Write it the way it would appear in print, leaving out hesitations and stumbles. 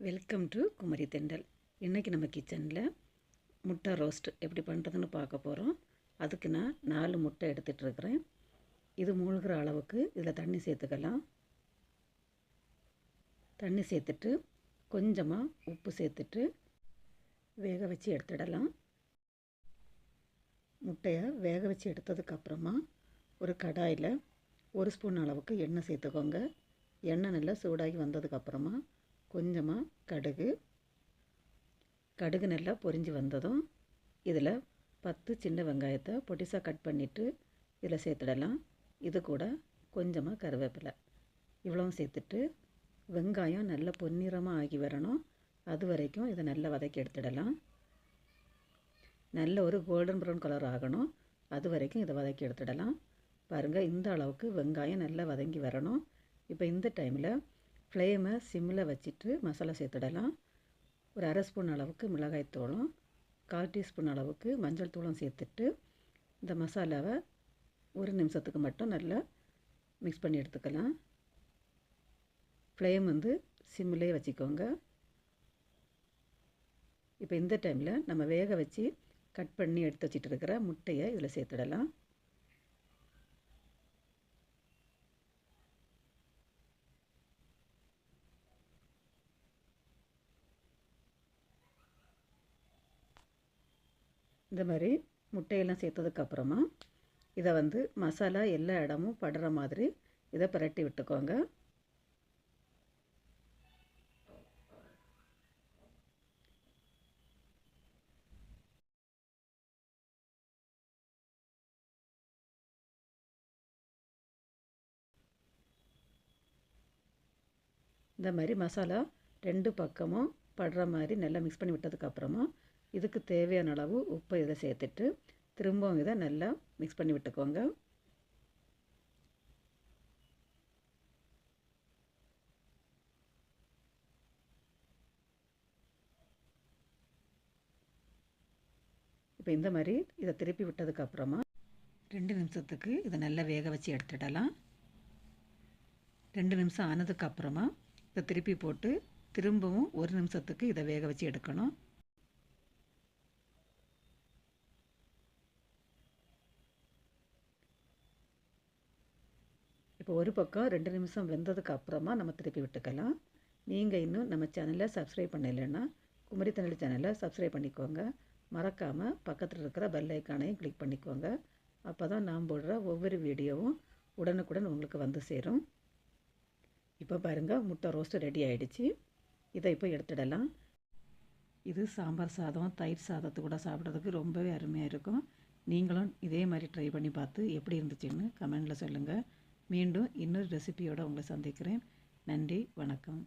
Welcome to Kumari தெண்டல். இன்றைக்கி நம்ம கிச்சனில் முட்டை ரோஸ்ட் எப்படி பண்ணுறதுன்னு பார்க்க போகிறோம். அதுக்கு நான் 4 முட்டை எடுத்துகிட்ருக்கிறேன். இது மூழ்கிற அளவுக்கு இதில் தண்ணி சேர்த்துக்கலாம். தண்ணி சேர்த்துட்டு கொஞ்சமாக உப்பு சேர்த்துட்டு வேக வச்சு எடுத்துடலாம். முட்டையை வேக வச்சு எடுத்ததுக்கப்புறமா ஒரு கடாயில் 1 ஸ்பூன் அளவுக்கு எண்ணெய் சேர்த்துக்கோங்க. எண்ணெய் நல்லா சூடாகி வந்ததுக்கப்புறமா கொஞ்சமாக கடுகு நல்லா பொரிஞ்சு வந்ததும் இதில் 10 சின்ன வெங்காயத்தை பொடிசாக கட் பண்ணிவிட்டு இதில் சேர்த்துடலாம். இது கூட கொஞ்சமாக கருவேப்பிலை இவ்வளவும் சேர்த்துட்டு வெங்காயம் நல்லா பொன்னிறமாக ஆகி வரணும். அது வரைக்கும் இதை நல்லா வதக்கி எடுத்துடலாம். நல்ல ஒரு கோல்டன் ப்ரௌன் கலர் ஆகணும். அது வரைக்கும் இதை வதக்கி எடுத்துடலாம். பாருங்கள், இந்த அளவுக்கு வெங்காயம் நல்லா வதங்கி வரணும். இப்போ இந்த டைமில் ஃப்ளேமை சிம்மில் வச்சுட்டு மசாலா சேர்த்துடலாம். ஒரு 1/2 ஸ்பூன் அளவுக்கு மிளகாய்த்தூளும் 1/4 டீஸ்பூன் அளவுக்கு மஞ்சள் தூளும் சேர்த்துட்டு இந்த மசாலாவை 1 நிமிஷத்துக்கு மட்டும் நல்லா மிக்ஸ் பண்ணி எடுத்துக்கலாம். ஃப்ளேம் சிம்மிலே வச்சுக்கோங்க. இப்போ இந்த டைமில் நம்ம வேக வச்சு கட் பண்ணி எடுத்து வச்சிட்டு இருக்கிற முட்டையை இதில் சேர்த்துடலாம். இந்த மாதிரி முட்டையெல்லாம் சேர்த்ததுக்கப்புறமா இதை மசாலா எல்லா இடமும் படுற மாதிரி இதை பிரட்டி விட்டுக்கோங்க. இந்த மாதிரி மசாலா 2 பக்கமும் படுற மாதிரி நல்லா மிக்ஸ் பண்ணி விட்டதுக்கப்புறமா இதுக்கு தேவையான அளவு உப்பை இதில் சேர்த்துட்டு திரும்பவும் இதை நல்லா மிக்ஸ் பண்ணி விட்டுக்கோங்க. இப்போ இந்த மாதிரி இதை திருப்பி விட்டதுக்கப்புறமா 2 நிமிஷத்துக்கு இதை நல்லா வேக வச்சு எடுத்துடலாம். 2 நிமிஷம் ஆனதுக்கப்புறமா இதை திருப்பி போட்டு திரும்பவும் 1 நிமிஷத்துக்கு இதை வேக வச்சு எடுக்கணும். இப்போ ஒரு பக்கம் 2 நிமிஷம் வெந்ததுக்கு அப்புறமா நம்ம திருப்பி விட்டுக்கலாம். நீங்கள் இன்னும் நம்ம சேனலை சப்ஸ்கிரைப் பண்ணலைன்னா குமரி தெண்டல் சேனலை சப்ஸ்கிரைப் பண்ணிக்கோங்க. மறக்காமல் பக்கத்தில் இருக்கிற பெல் ஐக்கானையும் கிளிக் பண்ணிக்கோங்க. அப்போ தான் நான் போடுற ஒவ்வொரு வீடியோவும் உடனுக்குடன் உங்களுக்கு சேரும். இப்போ பாருங்கள், முட்டை ரோஸ்ட்டு ரெடி ஆகிடுச்சு. இதை இப்போ எடுத்துடலாம். இது சாம்பார் சாதம், தயிர் சாதத்து கூட சாப்பிட்றதுக்கு ரொம்பவே அருமையாக இருக்கும். நீங்களும் இதே மாதிரி ட்ரை பண்ணி பார்த்து எப்படி இருந்துச்சுன்னு கமெண்டில் சொல்லுங்கள். மீண்டும் இன்னொரு ரெசிபியோடு உங்களை சந்திக்கிறேன். நன்றி, வணக்கம்.